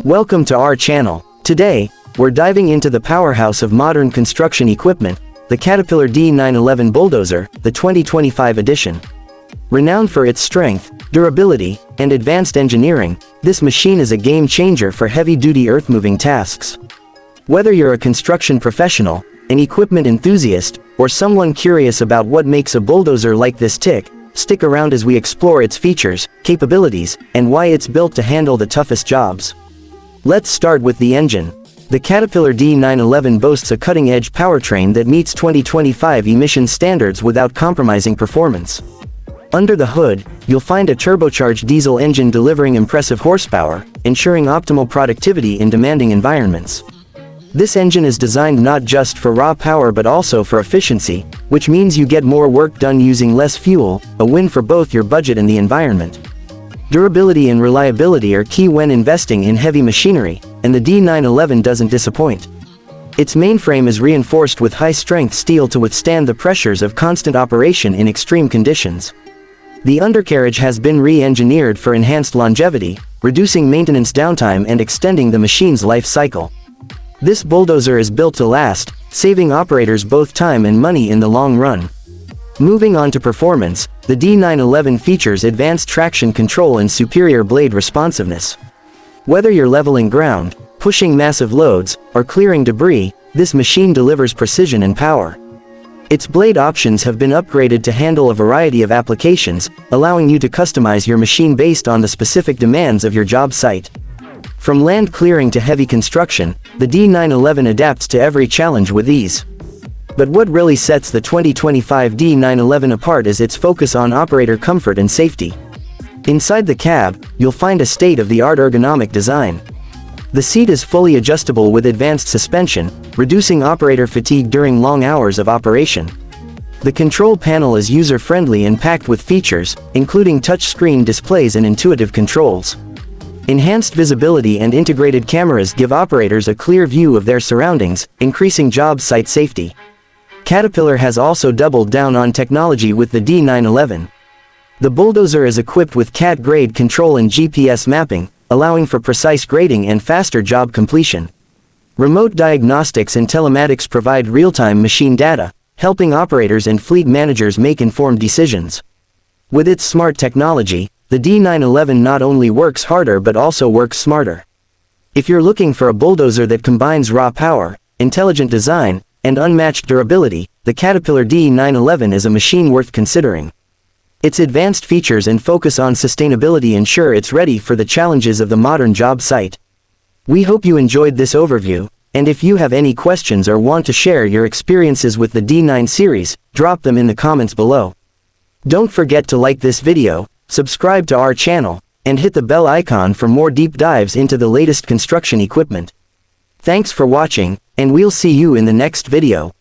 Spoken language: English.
Welcome to our channel. Today, we're diving into the powerhouse of modern construction equipment, the Caterpillar D911 Bulldozer, the 2025 edition. Renowned for its strength, durability, and advanced engineering, this machine is a game changer for heavy-duty earth-moving tasks. Whether you're a construction professional, an equipment enthusiast, or someone curious about what makes a bulldozer like this tick, stick around as we explore its features, capabilities, and why it's built to handle the toughest jobs. Let's start with the engine. The Caterpillar D911 boasts a cutting-edge powertrain that meets 2025 emission standards without compromising performance. Under the hood, you'll find a turbocharged diesel engine delivering impressive horsepower, ensuring optimal productivity in demanding environments. This engine is designed not just for raw power but also for efficiency, which means you get more work done using less fuel, a win for both your budget and the environment. Durability and reliability are key when investing in heavy machinery, and the D911 doesn't disappoint. Its mainframe is reinforced with high-strength steel to withstand the pressures of constant operation in extreme conditions. The undercarriage has been re-engineered for enhanced longevity, reducing maintenance downtime and extending the machine's life cycle. This bulldozer is built to last, saving operators both time and money in the long run. Moving on to performance, the D911 features advanced traction control and superior blade responsiveness. Whether you're leveling ground, pushing massive loads, or clearing debris, this machine delivers precision and power. Its blade options have been upgraded to handle a variety of applications, allowing you to customize your machine based on the specific demands of your job site. From land clearing to heavy construction, the D911 adapts to every challenge with ease. But what really sets the 2025 D911 apart is its focus on operator comfort and safety. Inside the cab, you'll find a state-of-the-art ergonomic design. The seat is fully adjustable with advanced suspension, reducing operator fatigue during long hours of operation. The control panel is user-friendly and packed with features, including touchscreen displays and intuitive controls. Enhanced visibility and integrated cameras give operators a clear view of their surroundings, increasing job site safety. Caterpillar has also doubled down on technology with the D911. The bulldozer is equipped with CAT-grade control and GPS mapping, allowing for precise grading and faster job completion. Remote diagnostics and telematics provide real-time machine data, helping operators and fleet managers make informed decisions. With its smart technology, the D911 not only works harder but also works smarter. If you're looking for a bulldozer that combines raw power, intelligent design, and unmatched durability, the Caterpillar D911 is a machine worth considering. Its advanced features and focus on sustainability ensure it's ready for the challenges of the modern job site. We hope you enjoyed this overview, and if you have any questions or want to share your experiences with the D9 series, drop them in the comments below. Don't forget to like this video, subscribe to our channel, and hit the bell icon for more deep dives into the latest construction equipment. Thanks for watching, and we'll see you in the next video.